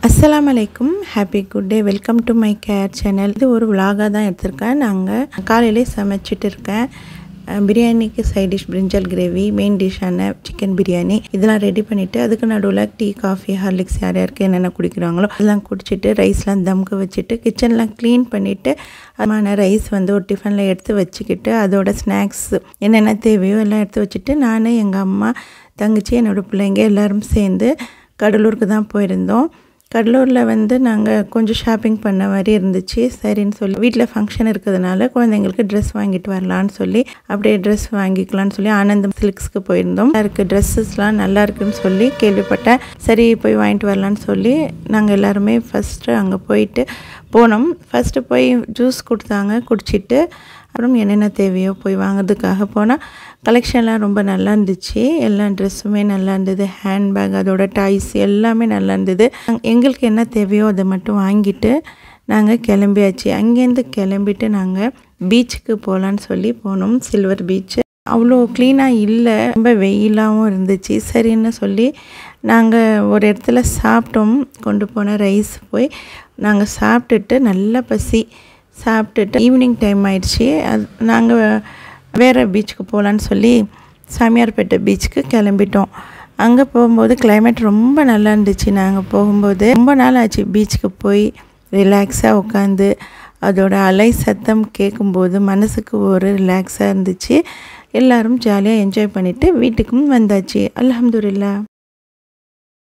அஸ்ஸலாமு அலைக்கும். Happy good day. Welcome to my care channel. இது ஒரு விலாகாக தான் எடுத்திருக்கேன். நாங்கள் காலையிலே சமைச்சிட்டு இருக்கேன். பிரியாணிக்கு side dish brinjal gravy, main டிஷ்ஷான சிக்கன் பிரியாணி இதெல்லாம் ரெடி பண்ணிவிட்டு அதுக்கு நடுவில் டீ, காஃபி, ஹார்லிக்ஸ் யார் யாருக்கு என்னென்ன குடிக்கிறாங்களோ அதெல்லாம் குடிச்சிட்டு ரைஸ்லாம் தம்க்கு வச்சுட்டு கிச்சன்லாம் க்ளீன் பண்ணிவிட்டு அதுமான ரைஸ் ஒரு டிஃபனில் எடுத்து வச்சுக்கிட்டு அதோட ஸ்நாக்ஸ் என்னென்ன தேவையோ எல்லாம் எடுத்து வச்சுட்டு நான், எங்கள் அம்மா, தங்கச்சி, என்னோடய பிள்ளைங்க எல்லோரும் சேர்ந்து கடலூருக்கு தான் போயிருந்தோம். கடலூரில் நாங்கள் கொஞ்சம் ஷாப்பிங் பண்ண மாதிரி இருந்துச்சு. சரின்னு சொல்லி வீட்டில் ஃபங்க்ஷன் இருக்கிறதுனால குழந்தைங்களுக்கு ட்ரெஸ் வாங்கிட்டு வரலான்னு சொல்லி அப்படியே ட்ரெஸ் வாங்கிக்கலான்னு சொல்லி ஆனந்தம் சில்க்ஸ்க்கு போயிருந்தோம். இருக்குது ட்ரெஸ்ஸஸ்லாம் நல்லா இருக்குன்னு சொல்லி கேள்விப்பட்டேன். சரி போய் வாங்கிட்டு வரலான்னு சொல்லி நாங்கள் எல்லாருமே ஃபஸ்ட்டு அங்கே போனோம். ஃபஸ்ட்டு போய் ஜூஸ் கொடுத்தாங்க, குடிச்சிட்டு அப்புறம் என்னென்ன தேவையோ போய் வாங்கிறதுக்காக போனால் கலெக்ஷன்லாம் ரொம்ப நல்லா இருந்துச்சு. எல்லா ட்ரெஸ்ஸுமே நல்லா இருந்தது. ஹேண்ட்பேக், அதோட டாய்ஸ் எல்லாமே நல்லா இருந்தது. எங்களுக்கு என்ன தேவையோ அதை மட்டும் வாங்கிட்டு நாங்கள் கிளம்பியாச்சு. அங்கேருந்து கிளம்பிட்டு நாங்கள் பீச்சுக்கு போகலான்னு சொல்லி போனோம். சில்வர் பீச்சு அவ்வளோ க்ளீனாக இல்லை, ரொம்ப வெயிலாகவும் இருந்துச்சு. சரின்னு சொல்லி நாங்கள் ஒரு இடத்துல சாப்பிட்டோம். கொண்டு போன ரைஸ் போய் நாங்கள் சாப்பிட்டுட்டு நல்ல பசி சாப்பிட்டுட்டு ஈவினிங் டைம் ஆயிடுச்சு. நாங்கள் வேறு பீச்சுக்கு போகலான்னு சொல்லி சாமியார்பேட்டை பீச்சுக்கு கிளம்பிட்டோம். அங்கே போகும்போது கிளைமேட் ரொம்ப நல்லா இருந்துச்சு. நாங்கள் போகும்போது ரொம்ப நாள் ஆச்சு பீச்சுக்கு போய் ரிலாக்ஸாக உட்காந்து அதோட அலை சத்தம் கேட்கும்போது மனசுக்கு ஒரு ரிலாக்ஸாக இருந்துச்சு. எல்லோரும் ஜாலியாக என்ஜாய் பண்ணிவிட்டு வீட்டுக்கும் வந்தாச்சு. அல்ஹம்துலில்லாஹ்.